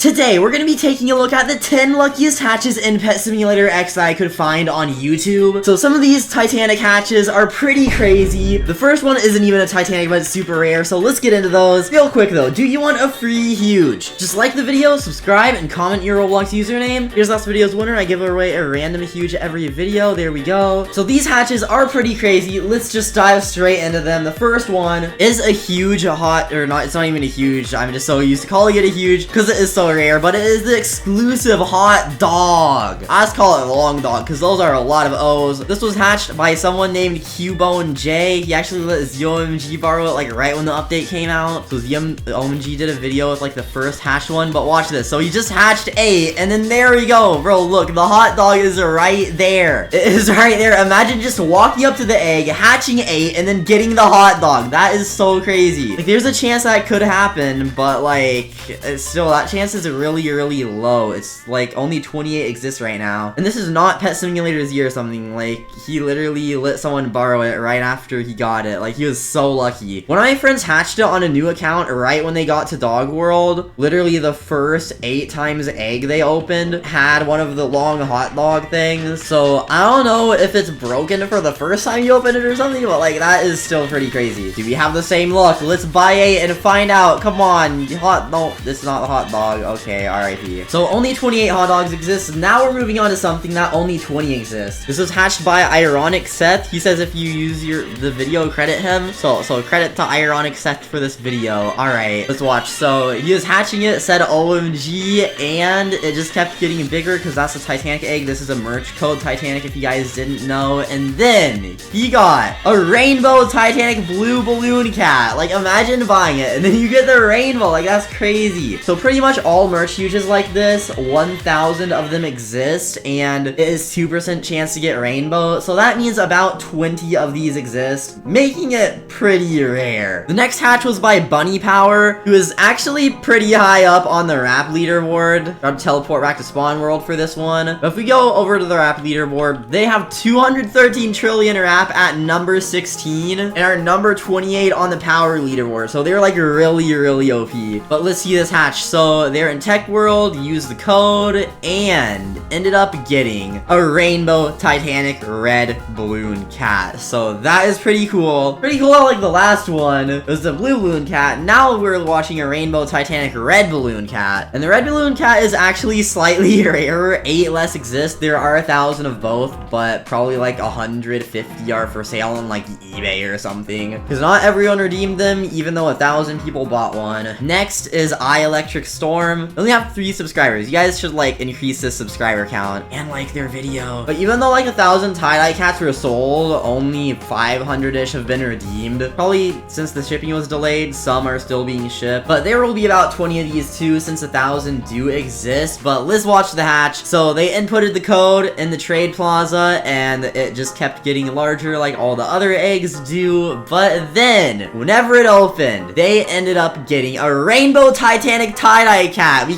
Today, we're going to be taking a look at the 10 luckiest hatches in Pet Simulator X that I could find on YouTube. So some of these Titanic hatches are pretty crazy. The first one isn't even a Titanic, but it's super rare, so let's get into those. Real quick though, do you want a free huge? Just like the video, subscribe, and comment your Roblox username. Here's last video's winner. I give away a random huge every video. There we go. So these hatches are pretty crazy. Let's just dive straight into them. The first one is a huge hot, or not, it's not even a huge. I'm just so used to calling it a huge because it is so rare, but it is the exclusive hot dog. I just call it a long dog because those are a lot of O's. This was hatched by someone named Cubone J. He actually let his OMG borrow it like right when the update came out. So his OMG did a video with like the first hatched one, but watch this. So he just hatched 8 and then there we go. Bro, look, the hot dog is right there. It is right there. Imagine just walking up to the egg, hatching 8, and then getting the hot dog. That is so crazy. Like, there's a chance that could happen, but like, still, that chance is really low. It's like only 28 exists right now, and this is not Pet Simulator Z or something. Like, he literally let someone borrow it right after he got it. Like, he was so lucky. One of my friends hatched it on a new account right when they got to Dog World. Literally the first 8 times egg they opened had one of the long hot dog things. So I don't know if it's broken for the first time you open it or something, but like, that is still pretty crazy. Do we have the same luck? Let's buy 8 and find out. Come on. No, this is not the hot dog. Okay, RIP. So only 28 hot dogs exist. Now we're moving on to something that only 20 exists. This was hatched by Ironic Seth. He says if you use the video, credit him. So credit to Ironic Seth for this video. Alright, let's watch. So he was hatching it, said OMG, and it just kept getting bigger because that's a Titanic egg. This is a merch code Titanic if you guys didn't know. And then he got a rainbow Titanic blue balloon cat. Like, imagine buying it and then you get the rainbow. Like, that's crazy. So pretty much all merch huges like this, 1,000 of them exist, and it is 2% chance to get rainbow. So that means about 20 of these exist, making it pretty rare. The next hatch was by Bunny Power, who is actually pretty high up on the rap leaderboard. I'll teleport back to Spawn World for this one. But if we go over to the rap leaderboard, they have 213 trillion rap at number 16 and are number 28 on the power leaderboard. So they're like really OP. But let's see this hatch. So they're in Tech World, used the code, and ended up getting a rainbow Titanic red balloon cat. So that is pretty cool. Pretty cool. Like the last one, it was the blue balloon cat. Now we're watching a rainbow Titanic red balloon cat. And the red balloon cat is actually slightly rarer. 8 less exist. There are 1,000 of both, but probably like 150 are for sale on like eBay or something. Because not everyone redeemed them, even though 1,000 people bought one. Next is Electric Storm. They only have 3 subscribers. You guys should like increase this subscriber count and like their video. But even though like 1,000 tie-dye cats were sold, only 500-ish have been redeemed. Probably since the shipping was delayed, some are still being shipped. But there will be about 20 of these too, since 1,000 do exist. But let's watch the hatch. So they inputted the code in the trade plaza, and it just kept getting larger like all the other eggs do. But then, whenever it opened, they ended up getting a rainbow Titanic tie-dye cat.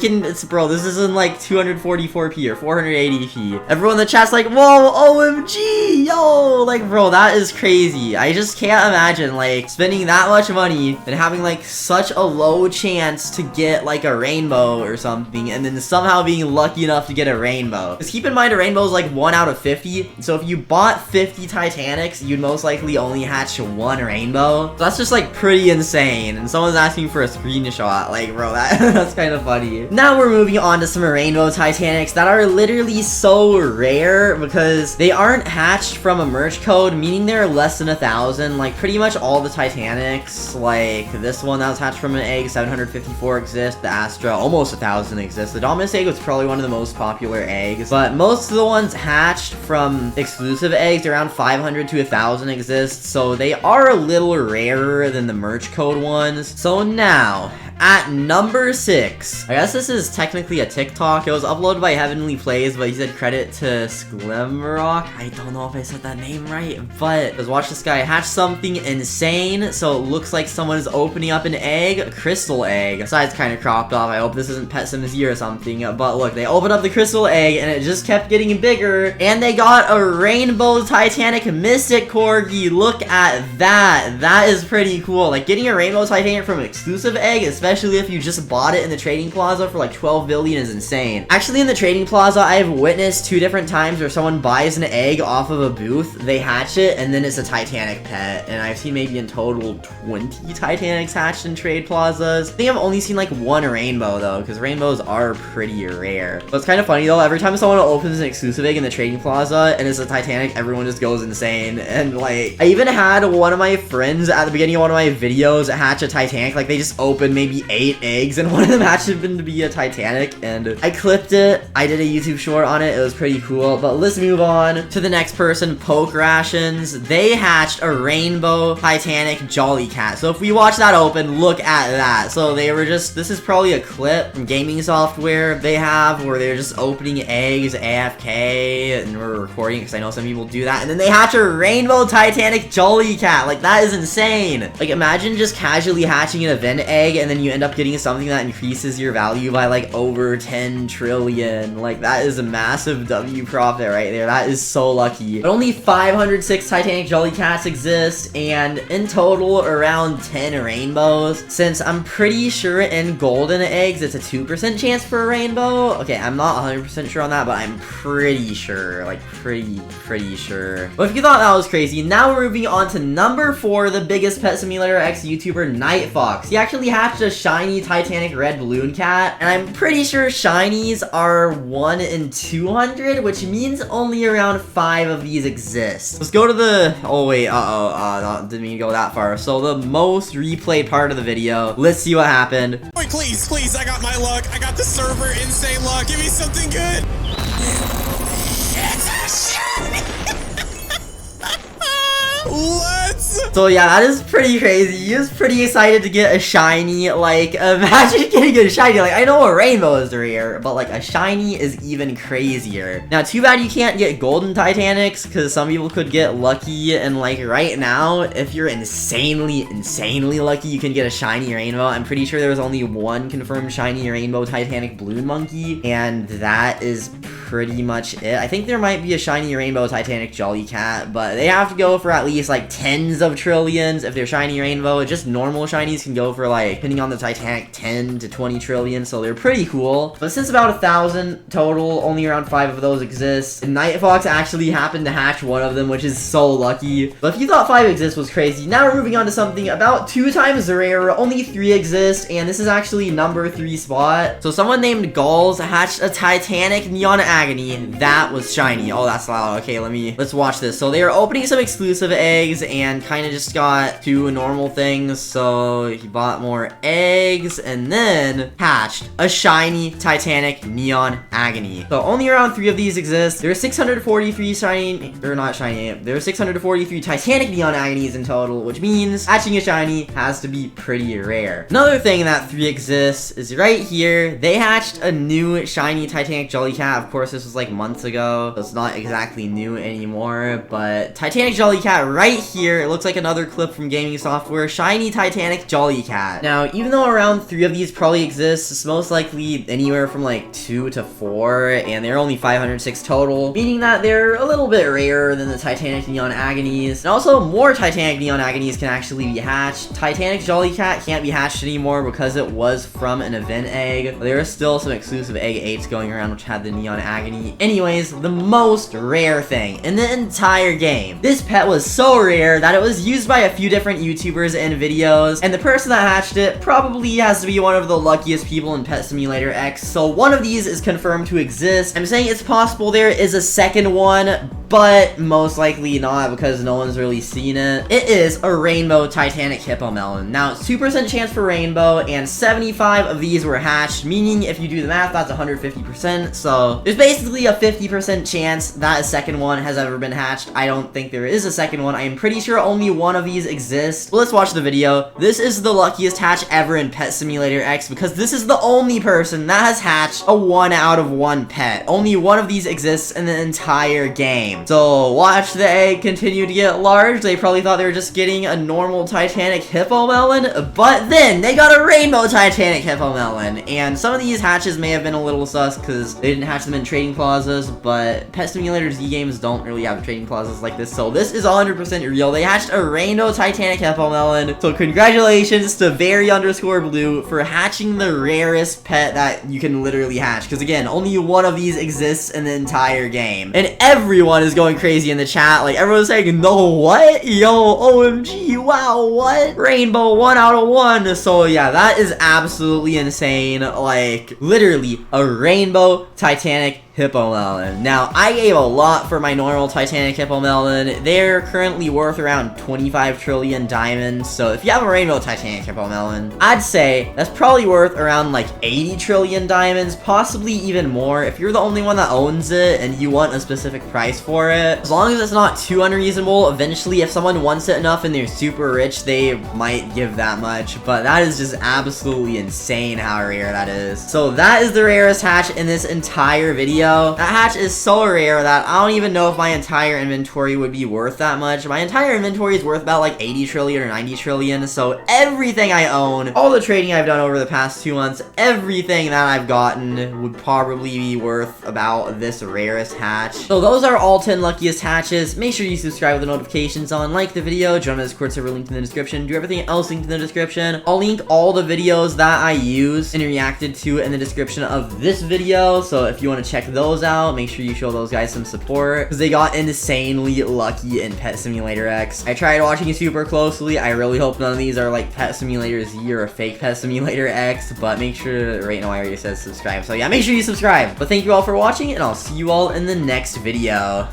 Bro, this is in like 244p or 480p. Everyone in the chat's like, whoa, OMG, yo, like, bro, that is crazy. I just can't imagine like spending that much money and having like such a low chance to get like a rainbow or something, and then somehow being lucky enough to get a rainbow. Because keep in mind, a rainbow is like 1 out of 50. So if you bought 50 Titanics, you'd most likely only hatch 1 rainbow. So that's just like pretty insane. And someone's asking for a screenshot. Like, bro, that's kind of funny. Now we're moving on to some rainbow Titanics that are literally so rare because they aren't hatched from a merch code, meaning they're less than 1,000. Like, pretty much all the Titanics, like this one that was hatched from an egg, 754 exist. The Astra, almost 1,000 exist. The Dominus egg was probably one of the most popular eggs, but most of the ones hatched from exclusive eggs, around 500 to 1,000 exist. So they are a little rarer than the merch code ones. So now, at number 6, I guess this is technically a TikTok. It was uploaded by Heavenly Plays, but he said credit to Sklemrock. I don't know if I said that name right, but let's watch this guy hatch something insane. So it looks like someone is opening up an egg, a crystal egg. The side's kind of cropped off. I hope this isn't Pet Sim Z or something, but look, they opened up the crystal egg and it just kept getting bigger, and they got a rainbow Titanic Mystic Corgi. Look at that. That is pretty cool. Like, getting a rainbow Titanic from an exclusive egg, especially especially if you just bought it in the trading plaza for like 12 billion is insane. Actually, in the trading plaza, I've witnessed 2 different times where someone buys an egg off of a booth, they hatch it, and then it's a Titanic pet. And I've seen maybe in total 20 Titanics hatched in trade plazas. I think I've only seen like 1 rainbow though, because rainbows are pretty rare. But it's kind of funny though, every time someone opens an exclusive egg in the trading plaza and it's a Titanic, everyone just goes insane. And like, I even had one of my friends at the beginning of one of my videos hatch a Titanic. Like, they just opened maybe 8 eggs and one of them happened to be a Titanic, and I clipped it. I did a YouTube short on it. It was pretty cool. But let's move on to the next person. Poke Rations. They hatched a rainbow Titanic Jolly Cat. So if we watch that open, look at that. So they were just, this is probably a clip from gaming software they have where they're just opening eggs AFK, and we're recording because I know some people do that, and then they hatch a rainbow Titanic Jolly Cat. Like, that is insane. Like, imagine just casually hatching an event egg and then you end up getting something that increases your value by like over 10 trillion. Like, that is a massive W profit right there. That is so lucky. But only 506 Titanic Jolly Cats exist, and in total around 10 rainbows. Since I'm pretty sure in golden eggs it's a 2% chance for a rainbow. Okay, I'm not 100% sure on that, but I'm pretty sure. Like, pretty sure. But if you thought that was crazy, now we're moving on to number 4, the biggest Pet Simulator X YouTuber, Night Fox. He actually hatched a shiny Titanic red balloon cat, and I'm pretty sure shinies are 1 in 200, which means only around 5 of these exist. Let's go to the, oh wait, no, didn't mean to go that far. So the most replayed part of the video, let's see what happened. Wait, please, I got my luck. I got the server insane luck. Give me something good. So yeah, that is pretty crazy. He was pretty excited to get a shiny. Like, imagine getting a shiny. Like, I know a rainbow is rare, but like a shiny is even crazier. Now, too bad you can't get golden Titanics, because some people could get lucky, and like right now, if you're insanely lucky, you can get a shiny rainbow. I'm pretty sure there was only 1 confirmed shiny rainbow Titanic balloon monkey, and that is pretty much it. I think there might be a shiny rainbow Titanic Jolly Cat, but they have to go for at least like tens of trillions if they're shiny rainbow. Just normal shinies can go for like, depending on the Titanic, 10 to 20 trillion, so they're pretty cool. But since about 1,000 total, only around 5 of those exist. And Night Fox actually happened to hatch 1 of them, which is so lucky. But if you thought 5 exist was crazy, now we're moving on to something about 2 times rarer. Only 3 exist, and this is actually number 3 spot. So someone named Gulls hatched a Titanic Neon Agony. That was shiny. Oh, that's loud. Okay, let's watch this. So they are opening some exclusive eggs and kind of just got 2 normal things. So he bought more eggs and then hatched a shiny Titanic Neon Agony. So only around 3 of these exist. There are 643 shiny, or not shiny, there are 643 Titanic Neon Agonies in total, which means hatching a shiny has to be pretty rare. Another thing that 3 exists is right here. They hatched a new shiny Titanic Jolly Cat. Of course, this was like months ago, so it's not exactly new anymore, but Titanic Jolly Cat right here, it looks like another clip from gaming software, shiny Titanic Jolly Cat. Now, even though around 3 of these probably exist, it's most likely anywhere from like 2 to 4, and they're only 506 total, meaning that they're a little bit rarer than the Titanic Neon Agonies. And also, more Titanic Neon Agonies can actually be hatched. Titanic Jolly Cat can't be hatched anymore because it was from an event egg. There are still some exclusive egg 8s going around which had the Neon Agony. Anyways, the most rare thing in the entire game. This pet was so rare that it was used by a few different YouTubers in videos, and the person that hatched it probably has to be one of the luckiest people in Pet Simulator X, so one of these is confirmed to exist. I'm saying it's possible there is a second one, but most likely not because no one's really seen it. It is a rainbow Titanic Hippomelon. Now, it's 2% chance for rainbow, and 75 of these were hatched, meaning if you do the math, that's 150%, so there's basically a 50% chance that a second one has ever been hatched. I don't think there is a second one. I am pretty sure only 1 of these exists. Well, let's watch the video. This is the luckiest hatch ever in Pet Simulator X because this is the only person that has hatched a 1 out of 1 pet. Only 1 of these exists in the entire game. So watch the egg continue to get large. They probably thought they were just getting a normal Titanic Hippomelon, but then they got a rainbow Titanic Hippomelon. And some of these hatches may have been a little sus because they didn't hatch them in trading plazas, but Pet Simulator Z games don't really have trading plazas like this, so this is 100% real. They hatched a Rainbow Titanic Hippomelon, so congratulations to Very_Blue for hatching the rarest pet that you can literally hatch, because again, only one of these exists in the entire game, and everyone is going crazy in the chat. Like, everyone's saying, no, what? Yo, OMG, wow, what? Rainbow 1 out of 1. So yeah, that is absolutely insane. Like, literally a Rainbow Titanic Hippomelon. Now, I gave a lot for my normal Titanic Hippomelon. They're currently worth around 25 trillion diamonds, so if you have a Rainbow Titanic Hippomelon, I'd say that's probably worth around like 80 trillion diamonds, possibly even more if you're the only one that owns it and you want a specific price for it. As long as it's not too unreasonable, eventually if someone wants it enough and they're super rich, they might give that much, but that is just absolutely insane how rare that is. So that is the rarest hatch in this entire video. That hatch is so rare that I don't even know if my entire inventory would be worth that much. My entire inventory is worth about like 80 trillion or 90 trillion, so everything I own, all the trading I've done over the past 2 months, everything that I've gotten would probably be worth about this rarest hatch. So those are all 10 luckiest hatches. Make sure you subscribe with the notifications on, like the video, join the Discord server linked in the description, do everything else linked in the description. I'll link all the videos that I used and reacted to in the description of this video, so if you want to check those out, make sure you show those guys some support, because they got insanely lucky in Pet Simulator X. I tried watching it super closely. I really hope none of these are like Pet Simulator Z or a fake Pet Simulator X, but make sure to rate. No, I already said subscribe, so yeah, make sure you subscribe. But thank you all for watching, and I'll see you all in the next video.